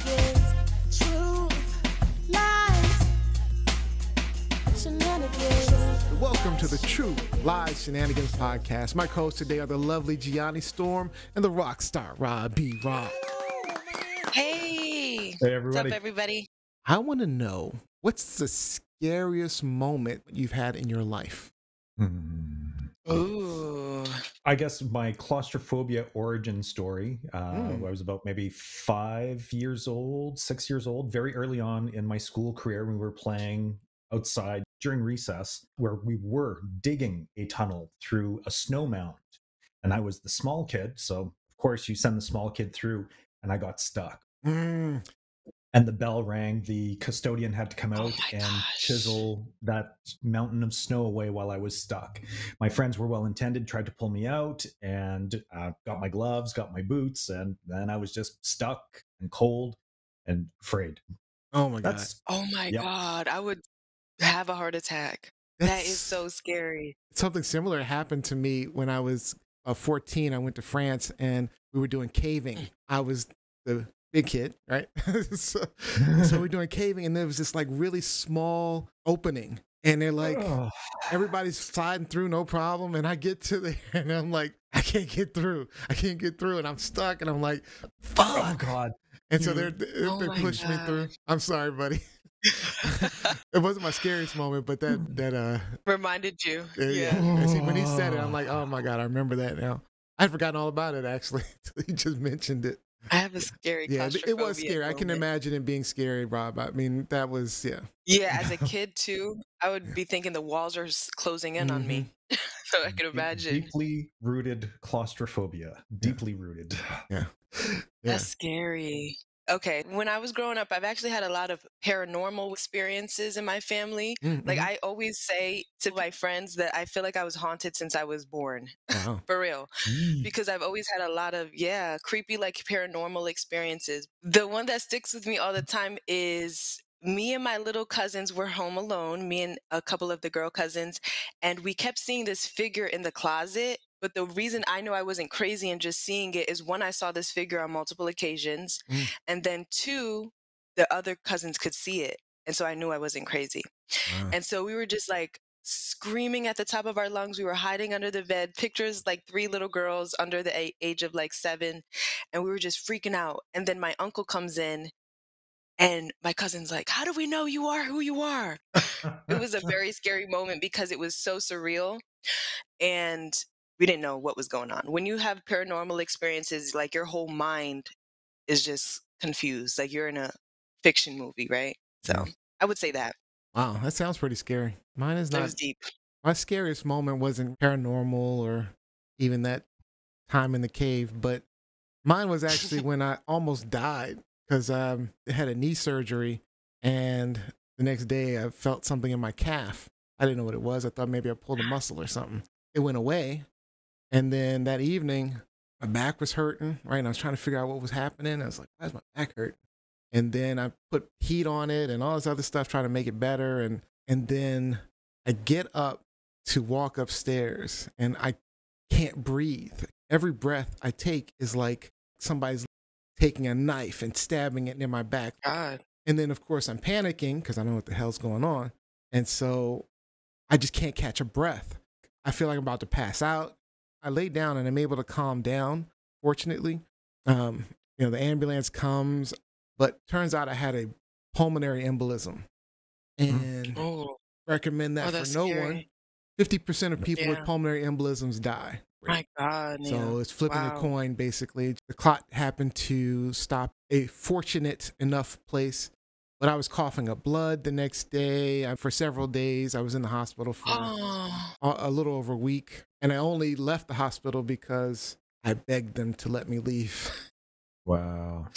shenanigans, truth, lies, shenanigans. Welcome to the True Live Shenanigans podcast. My co-hosts today are the lovely Gianni Storm and the rock star Rob B Rok. Hey, Hey, everybody. what's up, everybody? I want to know, what's the scariest moment you've had in your life? Ooh, I guess my claustrophobia origin story. I was about maybe 5 years old, 6 years old, very early on in my school career. We were playing outside during recess where we were digging a tunnel through a snow mound. And I was the small kid. So, of course, you send the small kid through, and I got stuck. And the bell rang. The custodian had to come out and chisel that mountain of snow away while I was stuck. My friends were well-intended, tried to pull me out, and got my gloves, got my boots, and then I was just stuck and cold and afraid. Oh my God. God, I would have a heart attack. That is so scary. Something similar happened to me when I was 14. I went to France and we were doing caving. I was the big kid, right? so we're doing caving, and there was this like really small opening, and they're like, everybody's sliding through, no problem. And I get to there, and I'm like, I can't get through, and I'm stuck, and I'm like, fuck. Oh God! And so they're pushing me through. I'm sorry, buddy. It wasn't my scariest moment, but that Reminded you. yeah. See, when he said it, I'm like, oh my God, I remember that now. I'd forgotten all about it actually. He just mentioned it. I have a scary claustrophobia it was scary. I can imagine it being scary, Rob. I mean, that was, Yeah, as a kid too, I would be thinking the walls are closing in on me. So I can imagine. Deeply rooted claustrophobia. Deeply rooted. Yeah. That's scary. Okay, when I was growing up, I've actually had a lot of paranormal experiences in my family. Like I always say to my friends that I feel like I was haunted since I was born. Wow. For real. Because I've always had a lot of, creepy, like paranormal experiences. The one that sticks with me all the time is me and my little cousins were home alone, me and a couple of the girl cousins, and we kept seeing this figure in the closet. But the reason I know I wasn't crazy and just seeing it is, one, I saw this figure on multiple occasions, and then two, the other cousins could see it. And so I knew I wasn't crazy. Wow. And so we were just like screaming at the top of our lungs. We were hiding under the bed, pictures like 3 little girls under the age of like 7. And we were just freaking out. And then my uncle comes in, and my cousin's like, how do we know you are who you are? It was a very scary moment because it was so surreal. And we didn't know what was going on. When you have paranormal experiences, like your whole mind is just confused. Like you're in a fiction movie, right? So I would say that. Wow, that sounds pretty scary. Mine is It not. was deep. My scariest moment wasn't paranormal or even that time in the cave, but mine was actually when I almost died because I had a knee surgery, and the next day I felt something in my calf. I didn't know what it was. I thought maybe I pulled a muscle or something. It went away. And then that evening, my back was hurting, right? And I was trying to figure out what was happening. I was like, why is my back hurt? And then I put heat on it and all this other stuff, trying to make it better. And then I get up to walk upstairs, and I can't breathe. Every breath I take is like somebody's taking a knife and stabbing it in my back. God. And then, of course, I'm panicking because I don't know what the hell's going on. And so I just can't catch a breath. I feel like I'm about to pass out. I lay down and I'm able to calm down, fortunately. The ambulance comes, but turns out I had a pulmonary embolism. And recommend that for no one. 50% of people with pulmonary embolisms die. My God. So it's flipping a coin, basically. The clot happened to stop a fortunate enough place. But I was coughing up blood the next day. For several days, I was in the hospital for a little over a week. And I only left the hospital because I begged them to let me leave. Wow.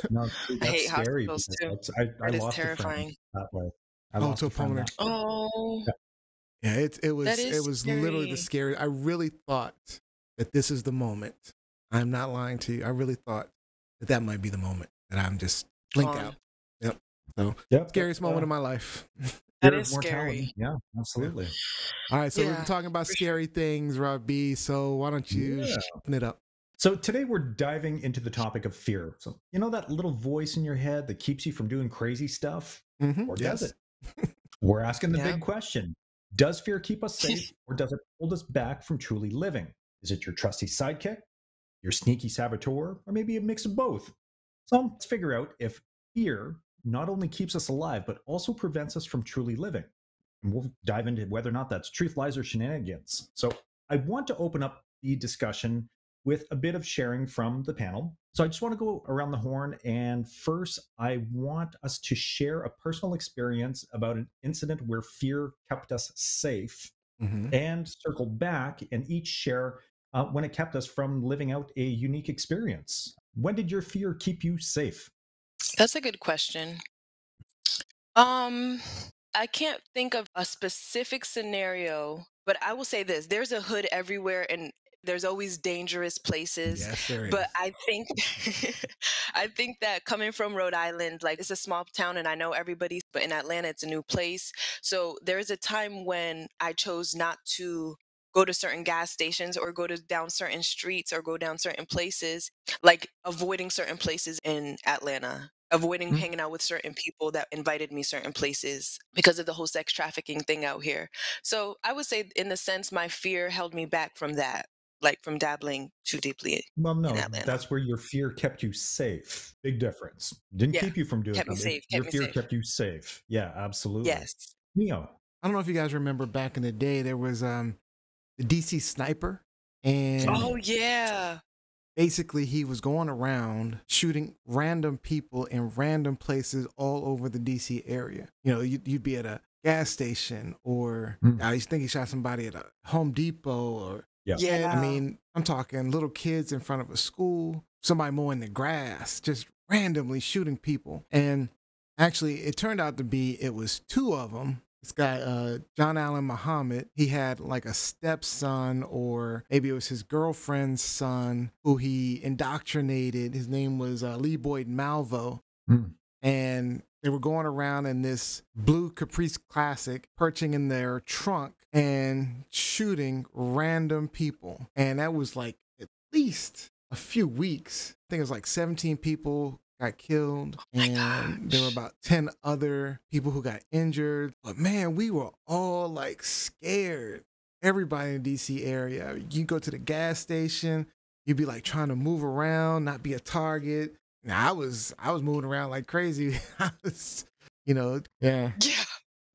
No, I hate scary. hospitals too. I That is lost terrifying. that way. To a pulmonary. Yeah, it was literally the scary. I really thought that this is the moment. I'm not lying to you. I really thought that might be the moment that I'm just blink out. Yep. So scariest moment of my life. That is scary. Yeah, absolutely. All right, so we've been talking about scary things, Rob B. So why don't you open it up? So today we're diving into the topic of fear. So, you know that little voice in your head that keeps you from doing crazy stuff? Or does Yes. it? We're asking the Yeah. big question. Does fear keep us safe or does it hold us back from truly living? Is it your trusty sidekick, your sneaky saboteur, or maybe a mix of both? So let's figure out if fear not only keeps us alive, but also prevents us from truly living. And we'll dive into whether or not that's truth, lies, or shenanigans. So I want to open up the discussion with a bit of sharing from the panel. So I just want to go around the horn. And first, I want us to share a personal experience about an incident where fear kept us safe and circle back and each share when it kept us from living out a unique experience. When did your fear keep you safe? That's a good question. Um, I can't think of a specific scenario, but I will say this: there's a hood everywhere, and there's always dangerous places. Yes, there But is. I think, I think that coming from Rhode Island, like it's a small town, and I know everybody, but in Atlanta, it's a new place. So there's a time when I chose not to go to certain gas stations or go to down certain streets or go down certain places, like avoiding certain places in Atlanta, avoiding Hmm. hanging out with certain people that invited me certain places because of the whole sex trafficking thing out here. So I would say, in a sense, my fear held me back from that, like from dabbling too deeply Well, in no, Atlanta. that's where your fear kept you safe. Big difference. Didn't Yeah, keep you from doing kept me them. safe, Your kept me fear safe. kept you safe. Yeah, absolutely. Yes. Neo. I don't know if you guys remember back in the day, there was the DC sniper, and Oh, yeah. basically he was going around shooting random people in random places all over the DC area. You know, you'd be at a gas station, or Mm. I used to think he shot somebody at a Home Depot, or Yeah. and I Yeah. mean, I'm talking little kids in front of a school, somebody mowing the grass, just randomly shooting people. And actually, it turned out to be it was two of them. This guy, John Allen Muhammad, he had like a stepson, or maybe it was his girlfriend's son, who he indoctrinated. His name was Lee Boyd Malvo. Mm. And they were going around in this blue Caprice Classic, perching in their trunk and shooting random people. And that was like at least a few weeks. I think it was like 17 people got killed, My and there were gosh. about 10 other people who got injured. But man, we were all like scared. Everybody in the DC area. You go to the gas station, you'd be like trying to move around, not be a target. Now, I was moving around like crazy. I was, yeah. Yeah.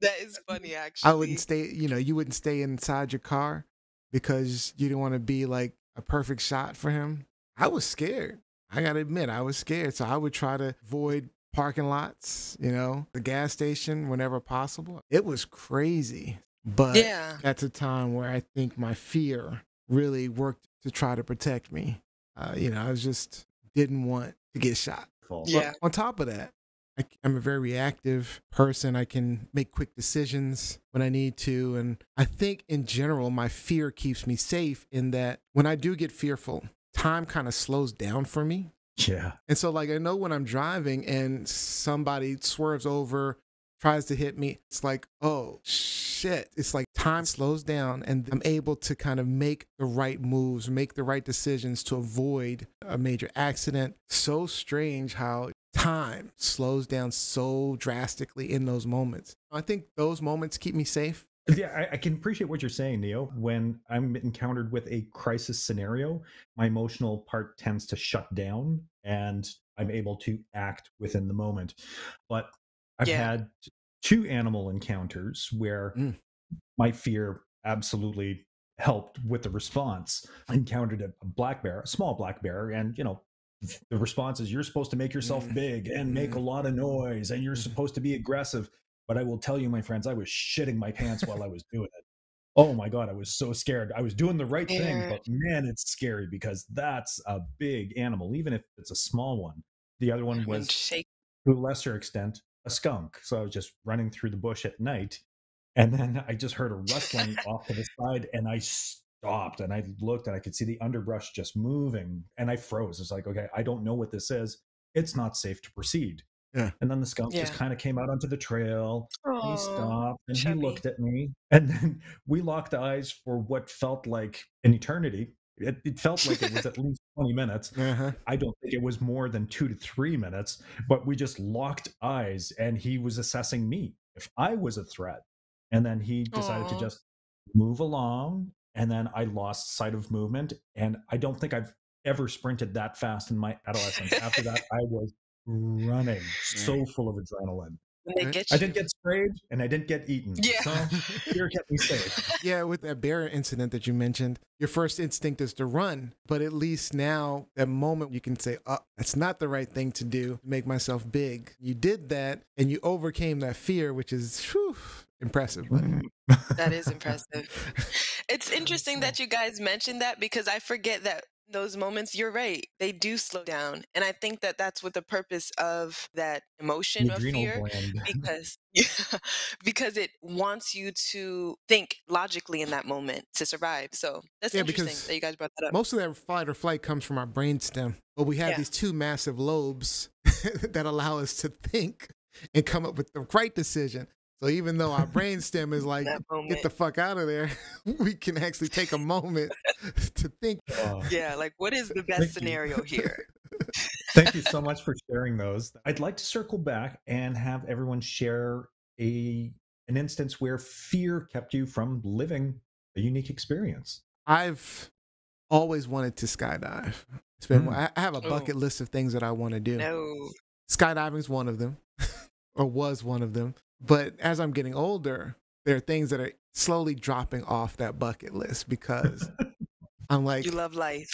That is funny, I wouldn't actually. stay, you wouldn't stay inside your car because you didn't want to be like a perfect shot for him. I was scared. I gotta admit, I was scared. So I would try to avoid parking lots, the gas station whenever possible. It was crazy. But Yeah. that's a time where I think my fear really worked to try to protect me. I was just didn't want to get shot. False. But Yeah. on top of that, I'm a very reactive person. I can make quick decisions when I need to. And I think in general, my fear keeps me safe in that when I do get fearful, time kind of slows down for me. Yeah. And so, like, I know when I'm driving and somebody swerves over, tries to hit me, it's like, oh, shit. It's like time slows down and I'm able to kind of make the right moves, make the right decisions to avoid a major accident. So strange how time slows down so drastically in those moments. I think those moments keep me safe. Yeah, I can appreciate what you're saying, Neo. When I'm encountered with a crisis scenario, my emotional part tends to shut down and I'm able to act within the moment. But I've Yeah. had two animal encounters where Mm. my fear absolutely helped with the response. I encountered a black bear, a small black bear, and the response is you're supposed to make yourself big and make a lot of noise and you're supposed to be aggressive. But I will tell you, my friends, I was shitting my pants while I was doing it. Oh my God, I was so scared. I was doing the right thing, Scared. but man, it's scary because that's a big animal, even if it's a small one. The other one I'm in was, shake. to a lesser extent, a skunk. So I was just running through the bush at night. And then I just heard a rustling off to the side and I stopped and I looked and I could see the underbrush just moving and I froze. It's like, okay, I don't know what this is. It's not safe to proceed. Yeah. And then the skunk just Yeah. kind of came out onto the trail and he Oh, stopped and he chubby. looked at me. And then we locked eyes for what felt like an eternity. It felt like it was at least 20 minutes. Uh-huh. I don't think it was more than 2 to 3 minutes, but we just locked eyes and he was assessing me if I was a threat. And then he decided to Aw. just move along. And then I lost sight of movement. And I don't think I've ever sprinted that fast in my adolescence. After that, I was running, so full of adrenaline. When they Right. get I you. didn't get sprayed and I didn't get eaten. Yeah. So fear kept me safe. Yeah, with that bear incident that you mentioned, your first instinct is to run. But at least now, that moment, you can say, oh, that's not the right thing to do, make myself big. You did that and you overcame that fear, which is impressive. Buddy. That is impressive. It's interesting that you guys mentioned that because I forget that those moments, you're right, they do slow down. And I think that that's what the purpose of that The emotion of adrenal fear, gland. because yeah, because it wants you to think logically in that moment to survive. So that's Yeah, interesting because that you guys brought that up. most of that fight or flight comes from our brainstem, but we have Yeah. these two massive lobes that allow us to think and come up with the right decision. So even though our brainstem is like, That get moment. the fuck out of there, we can actually take a moment to think. Yeah, like what is the best Thank you. scenario here? Thank you so much for sharing those. I'd like to circle back and have everyone share an instance where fear kept you from living a unique experience. I've always wanted to skydive. It's been, Mm. I have a Oh. bucket list of things that I want to do. No. Skydiving's one of them, or was one of them. But as I'm getting older, there are things that are slowly dropping off that bucket list because I'm like, You love life.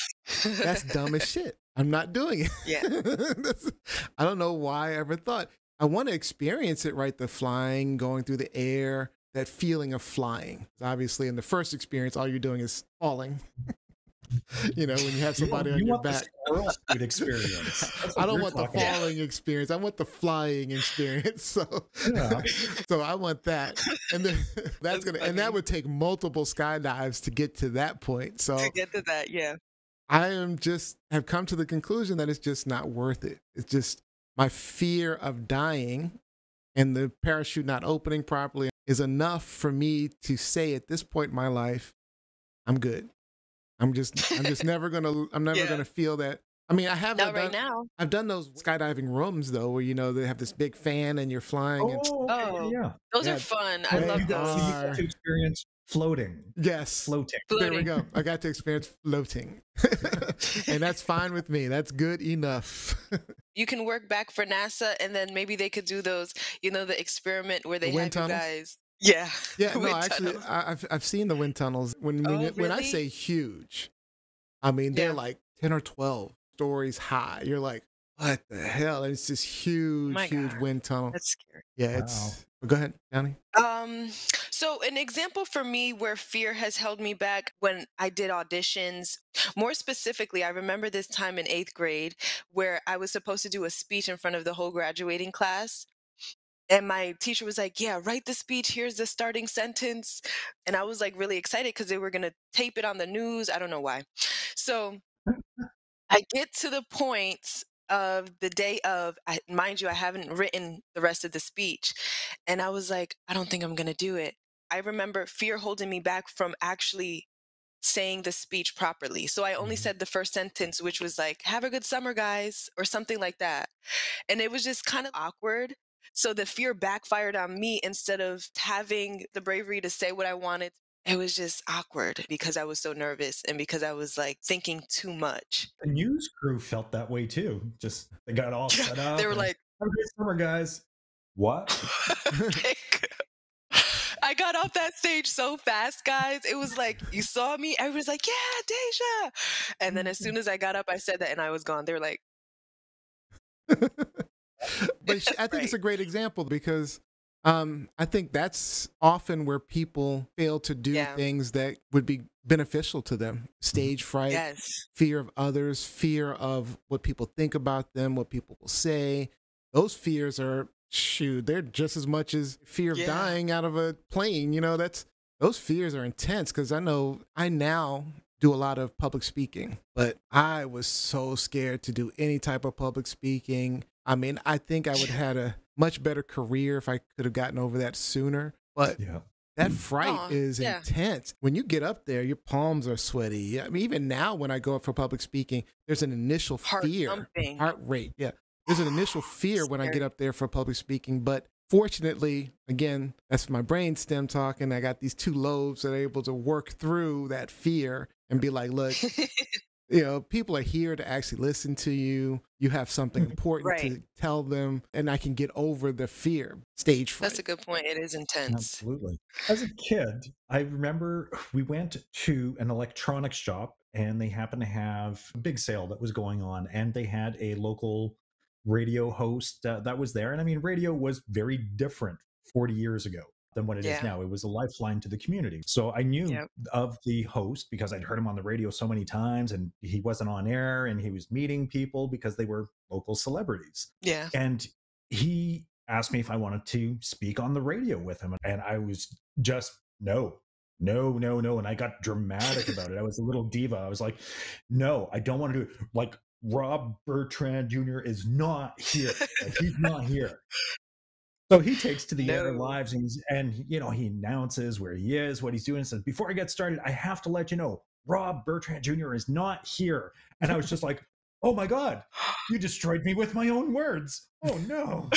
that's dumb as shit. I'm not doing it. Yeah. I don't know why I ever thought. I want to experience it, right? The flying, going through the air, that feeling of flying. Obviously, in the first experience, all you're doing is falling. You know, when you have somebody on you your want back. the squirrel suit experience. That's I what don't you're want the talking about. falling experience. I want the flying experience. So, Yeah. so I want that, and then that's gonna, and that funny. would take multiple skydives to get to that point. So To get to that, yeah. I am just have come to the conclusion that it's just not worth it. It's just my fear of dying and the parachute not opening properly is enough for me to say at this point in my life, I'm good. I'm just never I'm never Yeah. gonna feel that. I mean, I have Not done, right now. I've done those skydiving rooms though, where you know they have this big fan and you're flying and Oh, okay. Oh, Yeah. those Yeah, are fun. I they love So those. you got to experience floating. yes. Floating. There we Floating. go. I got to experience floating. And that's fine with me. That's good enough. You can work back for NASA, and then maybe they could do those, the experiment where they wind have tunnels? you guys. Yeah. Yeah, the no, wind actually, tunnels. I've seen the wind tunnels. When Oh, when I really? say huge, I mean they're Yeah. like 10 or 12 stories high. You're like, what the hell? And it's this huge, My huge God. wind tunnel. That's scary. Yeah, it's. Go ahead, Johnny. So an example for me where fear has held me back when I did auditions, more specifically, I remember this time in 8th grade where I was supposed to do a speech in front of the whole graduating class. And my teacher was like, yeah, write the speech. Here's the starting sentence. And I was like really excited because they were going to tape it on the news. I don't know why. So I get to the point of the day of, mind you, I haven't written the rest of the speech. And I was like, I don't think I'm going to do it. I remember fear holding me back from actually saying the speech properly. So I only said the first sentence, which was like, have a good summer, guys, or something like that. And it was just kind of awkward. So the fear backfired on me instead of having the bravery to say what I wanted. It was just awkward because I was so nervous and because I was like thinking too much. The news crew felt that way too. Just they got all set up. They were and, like, have a great summer, guys. What? I got off that stage so fast, guys. It was like, you saw me. Everybody's like, yeah, Deja. And then as soon as I got up, I said that and I was gone. They were like, But I think it's a great example because I think that's often where people fail to do Yeah. things that would be beneficial to them. Stage fright, yes. fear of others, fear of what people think about them, what people will say. Those fears are, shoot, they're just as much as fear of Yeah. dying out of a plane. You know, those fears are intense because I know I now do a lot of public speaking, but I was so scared to do any type of public speaking. I mean, I think I would have had a much better career if I could have gotten over that sooner. But Yeah. that fright Oh, is yeah. intense. When you get up there, your palms are sweaty. I mean, even now when I go up for public speaking, there's an initial Heart fear, thumping. heart rate. Yeah. There's an initial fear when I get Scary. up there for public speaking. But fortunately, again, that's my brain stem talking. I got these two lobes that are able to work through that fear and be like, look, people are here to actually listen to you. You have something important Right. to tell them, and I can get over the fear, stage fright. That's a good point. It is intense. Absolutely. As a kid, I remember we went to an electronics shop and they happened to have a big sale that was going on, and they had a local radio host that was there. And I mean, radio was very different 40 years ago than what it is Yeah. now. It was a lifeline to the community. So I knew Yep. of the host because I'd heard him on the radio so many times, and he wasn't on air and he was meeting people because they were local celebrities. Yeah. And he asked me if I wanted to speak on the radio with him. And I was just, no. And I got dramatic about it. I was a little diva. I was like, no, I don't want to do it. Like, Rob Bertrand Jr. is not here. Like, he's not here. So he takes to the air No. lives, and he announces where he is, what he's doing, and says, before I get started, I have to let you know, Rob Bertrand Jr. is not here. And I was just like, oh my God, you destroyed me with my own words. Oh no.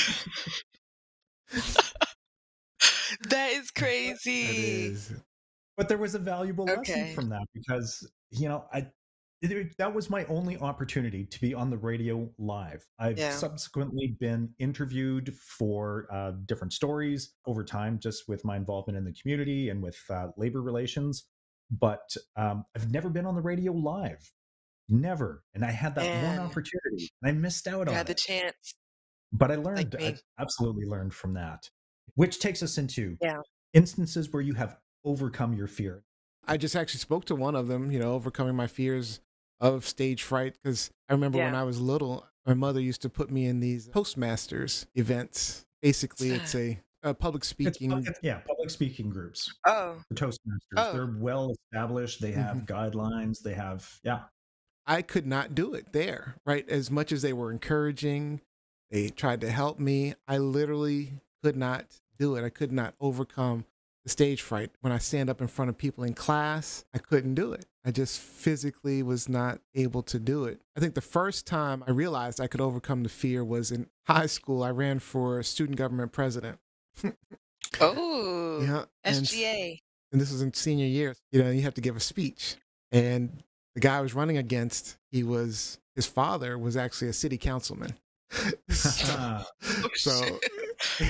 That is It crazy. is. But there was a valuable lesson Okay. from that because, that was my only opportunity to be on the radio live. I've Yeah. subsequently been interviewed for different stories over time, just with my involvement in the community and with labor relations. But I've never been on the radio live. Never. And I had that one Man, opportunity and I missed out you on had the it. chance, But I like I me. absolutely learned from that, which takes us into Yeah. instances where you have overcome your fear. I just actually spoke to one of them, overcoming my fears of stage fright. Because I remember when Yeah. I was little, my mother used to put me in these Toastmasters events. Basically, it's a public speaking. Public speaking groups. Oh. The Toastmasters, Oh. they're well established. They have guidelines. They have, I could not do it there, right? As much as they were encouraging, they tried to help me. I literally could not do it. I could not overcome the stage fright. When I stand up in front of people in class, I couldn't do it. I just physically was not able to do it. I think the first time I realized I could overcome the fear was in high school. I ran for student government president. Oh. Yeah. SGA. And this was in senior year. You have to give a speech. And the guy I was running against, his father was actually a city councilman. so, so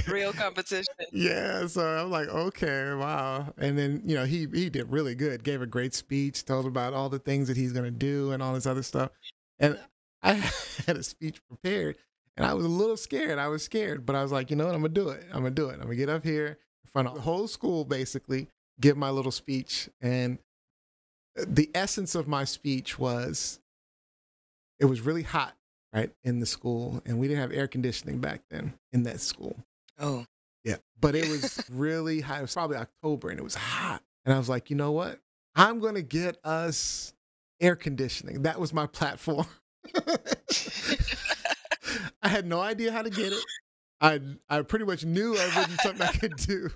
Real competition. yeah, so I'm like, okay, wow. And then, he did really good, gave a great speech, told about all the things that he's going to do and all this other stuff. And I had a speech prepared and I was a little scared. I was scared, but I was like, you know what? I'm going to do it. I'm going to do it. I'm going to get up here in front of the whole school, basically, give my little speech. And the essence of my speech was, it was really hot, right, in the school. And we didn't have air conditioning back then in that school. Oh. Yeah. But it was really hot. It was probably October and it was hot. And I was like, you know what? I'm going to get us air conditioning. That was my platform. I had no idea how to get it. I pretty much knew it wasn't something I could do.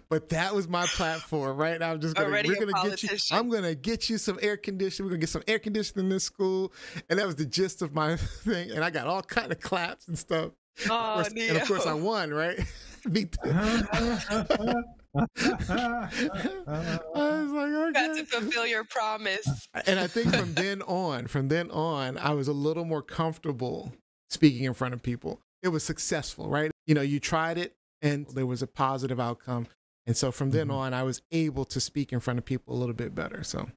But that was my platform, right? I'm just gonna Already we're a gonna get you. politician. I'm gonna get you some air conditioning. We're gonna get some air conditioning in this school, and that was the gist of my thing. And I got all kind of claps and stuff. Oh, And of course, I won, right? I was like, You got okay. to fulfill your promise. And I think from then on, I was a little more comfortable speaking in front of people. It was successful, right? You tried it and there was a positive outcome. And so from then on, I was able to speak in front of people a little bit better. So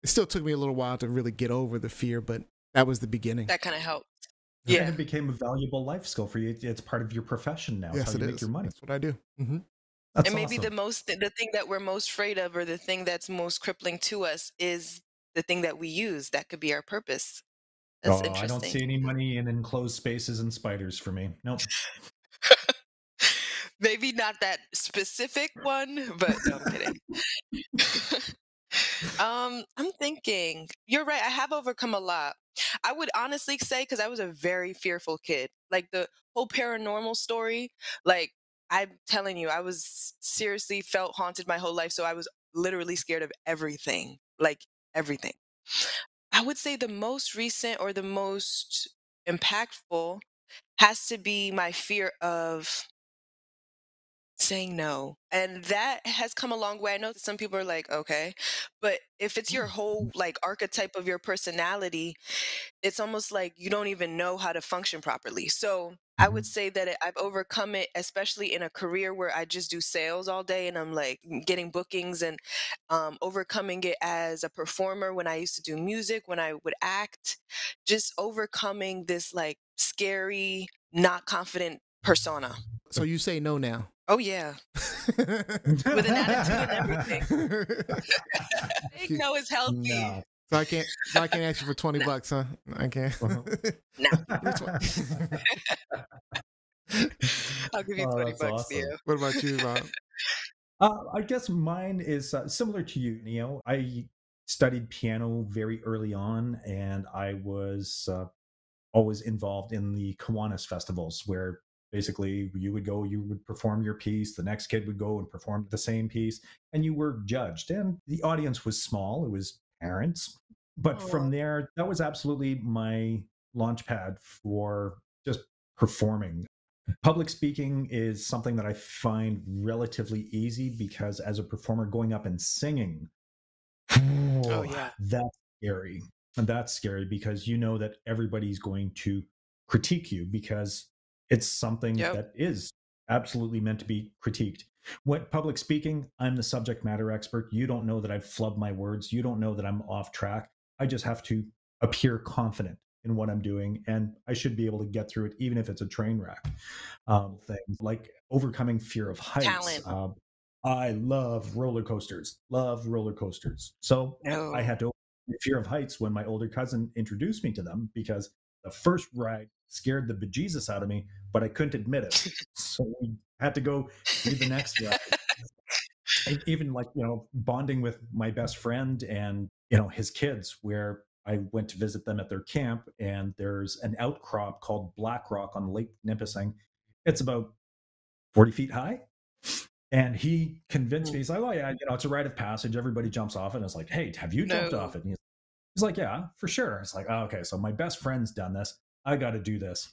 it still took me a little while to really get over the fear, but that was the beginning. That kind of helped. And Yeah. it became a valuable life skill for you. It's part of your profession now. It's Yes, how it you make is. your money. That's what I do. Mm-hmm. That's And maybe awesome. the thing that we're most afraid of, or the thing that's most crippling to us, is the thing that we use. That could be our purpose. That's I don't interesting. see any money in enclosed spaces and spiders for me. Nope. Maybe not that specific one, but no, I'm kidding. I'm thinking, you're right. I have overcome a lot. I would honestly say, because I was a very fearful kid, like the whole paranormal story, like I'm telling you, I was seriously felt haunted my whole life. So I was literally scared of everything, like everything. I would say the most recent or the most impactful has to be my fear of saying no. And that has come a long way. I know that some people are like, okay, but if it's your whole like archetype of your personality, it's almost like you don't even know how to function properly. So I would Mhm. say that I've overcome it, especially in a career where I just do sales all day and I'm like getting bookings, and overcoming it as a performer when I used to do music, when I would act, just overcoming this like scary, not confident persona. So you say no now. Oh, yeah. With an attitude and everything. Saying no is healthy. No. So I can't ask you for 20 No, bucks, huh? I can't. Uh-huh. no. Which one? I'll give you Oh, 20 that's bucks, awesome. Theo. What about you, Rob? I guess mine is similar to you, Neo. I studied piano very early on, and I was always involved in the Kiwanis festivals, where basically you would go, you would perform your piece, the next kid would go and perform the same piece, and you were judged. And the audience was small, it was parents. But from Oh, there, that was absolutely my launch pad for just performing. Public speaking is something that I find relatively easy because as a performer, going up and singing, oh oh, yeah. that's scary. And that's scary because you know that everybody's going to critique you because it's something Yep. that is absolutely meant to be critiqued. What public speaking, I'm the subject matter expert. You don't know that I've flubbed my words. You don't know that I'm off track. I just have to appear confident in what I'm doing, and I should be able to get through it, even if it's a train wreck. Things like overcoming fear of heights. Talent. I love roller coasters, love roller coasters. So I No. had to overcome fear of heights when my older cousin introduced me to them because the first ride scared the bejesus out of me, but I couldn't admit it. So we had to go do the next ride. Even like, bonding with my best friend and, his kids, where I went to visit them at their camp, and there's an outcrop called Black Rock on Lake Nipissing. It's about 40 feet high. And he convinced me, Mm. he's like, oh, yeah, it's a rite of passage. Everybody jumps off it. And it's like, hey, have you jumped No. off it? And he's like, yeah, for sure. It's like, oh, okay, so my best friend's done this. I got to do this.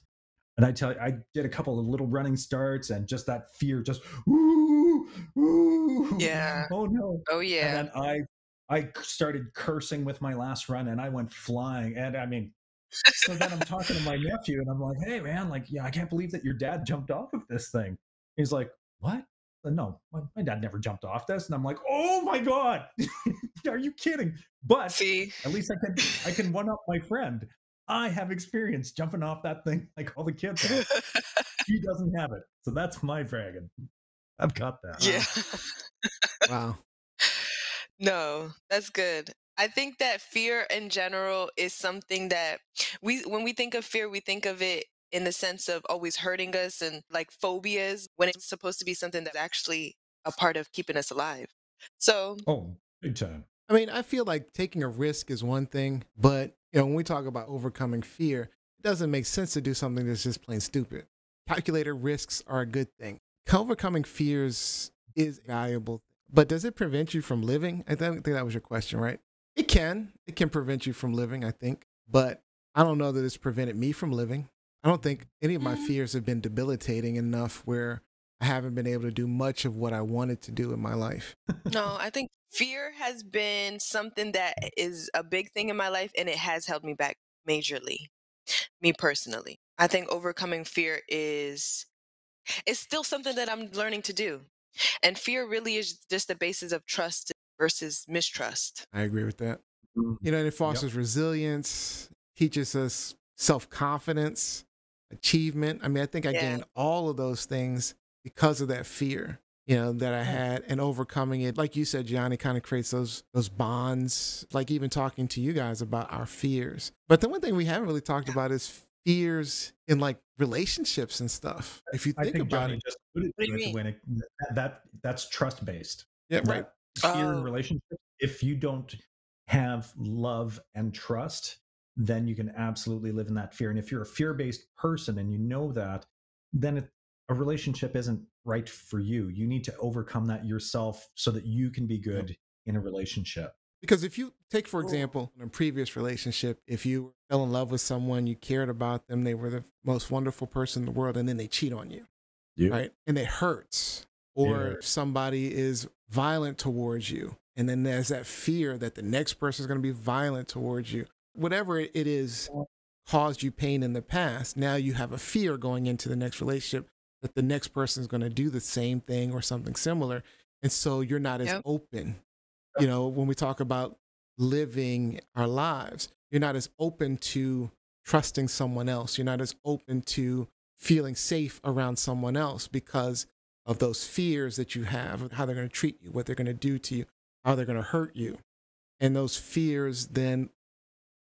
And I tell you, I did a couple of little running starts, and just that fear, just, ooh, ooh, Yeah. oh no. Oh And yeah. then I started cursing with my last run, and I went flying. And I mean, so then I'm talking to my nephew, and I'm like, hey man, like, yeah, I can't believe that your dad jumped off of this thing. He's like, what? No, my dad never jumped off this. And I'm like, oh my God, are you kidding? But See? at least I can one up my friend. I have experience jumping off that thing like all the kids have. He doesn't have it. So that's my dragon. I've got that. Yeah. Wow. No, that's good. I think that fear in general is something that when we think of fear, we think of it in the sense of always hurting us and like phobias, when it's supposed to be something that's actually a part of keeping us alive. So, Oh, big time. I mean, I feel like taking a risk is one thing, but when we talk about overcoming fear, it doesn't make sense to do something that's just plain stupid. Calculated risks are a good thing. Overcoming fears is valuable, but does it prevent you from living? I don't think that was your question, right? It can. It can prevent you from living, I think, but I don't know that it's prevented me from living. I don't think any of my mm, fears have been debilitating enough where I haven't been able to do much of what I wanted to do in my life. no, I think fear has been something that is a big thing in my life, and it has held me back majorly, me personally. I think overcoming fear is it's still something that I'm learning to do. And fear really is just the basis of trust versus mistrust. I agree with that. Mm. And it Yep. fosters resilience, teaches us self confidence, achievement. I mean, I think I Yeah. gained all of those things because of that fear, that I Oh, had, and overcoming it. Like you said, Gianni, kind of creates those bonds, like even talking to you guys about our fears. But the one thing we haven't really talked about is fears in like relationships and stuff. If you I think think about Johnny it. just put it What do to you it mean? when that's trust based. Yeah, right. That fear in Oh, relationships. If you don't have love and trust, then you can absolutely live in that fear. And if you're a fear based person and you know that, then a relationship isn't right for you. You need to overcome that yourself so that you can be good in a relationship. Because if you take, for Ooh. example, in a previous relationship, if you fell in love with someone, you cared about them, they were the most wonderful person in the world, and then they cheat on you, right? And it hurts. Or if somebody is violent towards you, and then there's that fear that the next person is going to be violent towards you. Whatever it is caused you pain in the past, now you have a fear going into the next relationship that the next person is going to do the same thing or something similar. And so you're not as open. You know, when we talk about living our lives, you're not as open to trusting someone else. You're not as open to feeling safe around someone else because of those fears that you have of how they're going to treat you, what they're going to do to you, how they're going to hurt you. And those fears then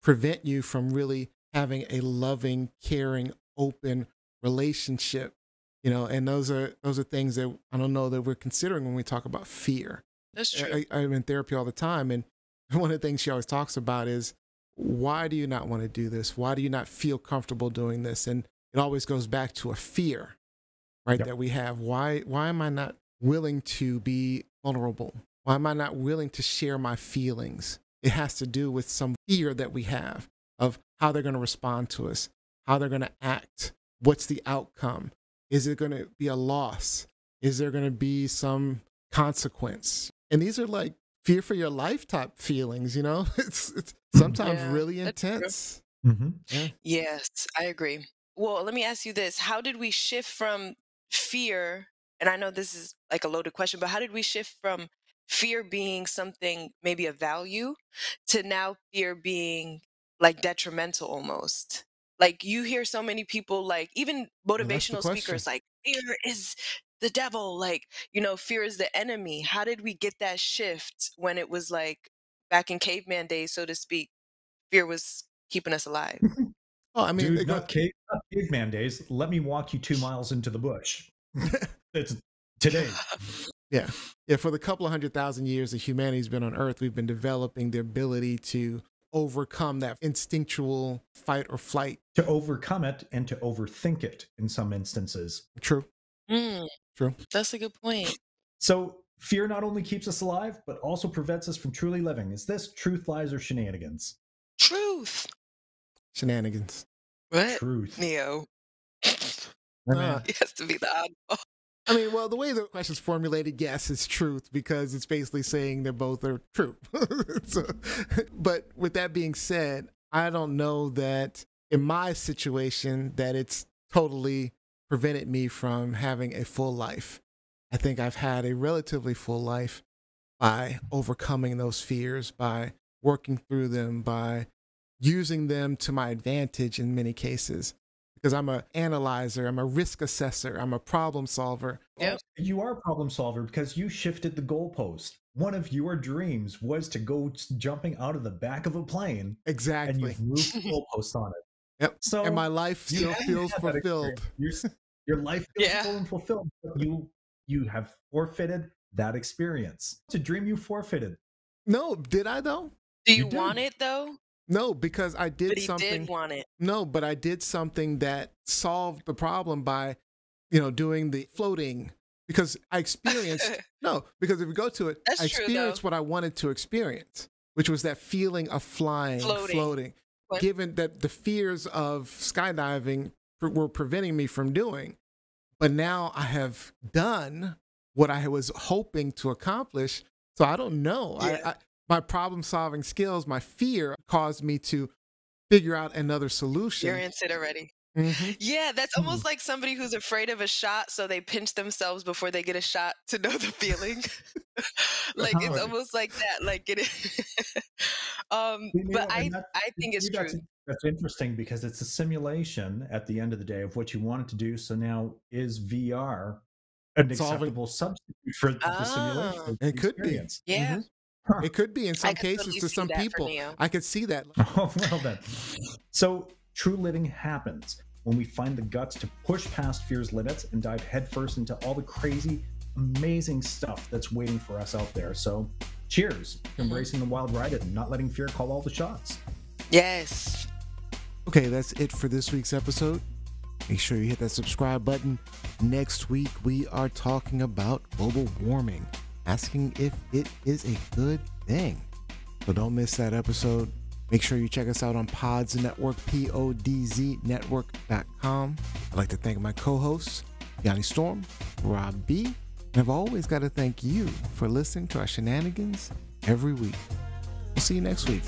prevent you from really having a loving, caring, open relationship. You know, and those are things that I don't know that we're considering when we talk about fear. That's true. I'm in therapy all the time, and one of the things she always talks about is, why do you not want to do this? Why do you not feel comfortable doing this? And it always goes back to a fear, right, that we have. Why am I not willing to be vulnerable? Why am I not willing to share my feelings? It has to do with some fear that we have of how they're going to respond to us, how they're going to act, what's the outcome? Is it going to be a loss? Is there going to be some consequence? And these are like fear for your life type feelings, you know? It's sometimes really intense. Mm-hmm. Yeah. Yes, I agree. Well, let me ask you this. How did we shift from fear? And I know this is like a loaded question, but how did we shift from fear being something maybe of value to now fear being like detrimental almost? Like you hear so many people, like even Well, that's the motivational question. speakers, like fear is the devil, like, you know, fear is the enemy. How did we get that shift when it was like back in caveman days, so to speak, fear was keeping us alive? Oh, I mean, Dude, not caveman days. Let me walk you 2 miles into the bush. It's today. Yeah. For the couple of 100,000 years that humanity's been on Earth, we've been developing the ability to overcome that instinctual fight or flight. To overcome it and to overthink it in some instances. True. Mm, True. that's a good point. So fear not only keeps us alive, but also prevents us from truly living. Is this truth, lies, or shenanigans? Truth. Shenanigans. What? Truth. Neo. Uh, He has to be the oddball. I mean, well, the way the question's formulated, yes, it's truth because it's basically saying that both are true. So, but with that being said, I don't know that in my situation that it's totally prevented me from having a full life. I think I've had a relatively full life by overcoming those fears, by working through them, by using them to my advantage in many cases. Because I'm an analyzer, I'm a risk assessor, I'm a problem solver. Yep. You are a problem solver because you shifted the goalpost. One of your dreams was to go jumping out of the back of a plane. Exactly. And you've moved the goalpost on it. Yep. So and my life still feels fulfilled. Your life feels Yeah. full and fulfilled. But you have forfeited that experience. It's a dream you forfeited. No, did I though? Do you You do. want it though? No, because I did But he something. did want it. No, but I did something that solved the problem by, doing the floating. Because I experienced because if we go to it, That's I true, experienced though. what I wanted to experience, which was that feeling of flying, floating. What? Given that the fears of skydiving were preventing me from doing, but now I have done what I was hoping to accomplish. So I don't know. Yeah. My problem-solving skills, my fear caused me to figure out another solution. Experienced it already. Mm-hmm. Yeah, that's almost like somebody who's afraid of a shot, so they pinch themselves before they get a shot to know the feeling. Like it's almost like that. Like it. But I think it's true. That's interesting because it's a simulation at the end of the day of what you wanted to do. So now is VR an acceptable substitute for the simulation? It could be. Yeah. Mm-hmm. It could be in some cases totally to see some that for people. Neo. I could see that. Oh, well then. So true living happens when we find the guts to push past fear's limits and dive headfirst into all the crazy, amazing stuff that's waiting for us out there. So cheers, embracing the wild ride and not letting fear call all the shots. Yes. Okay, that's it for this week's episode. Make sure you hit that subscribe button. Next week, we are talking about global warming, asking if it is a good thing. So don't miss that episode. Make sure you check us out on Pods Network, podznetwork.com. I'd like to thank my co-hosts, Gianni Storm, Rob B, and I've always got to thank you for listening to our shenanigans every week. We'll see you next week.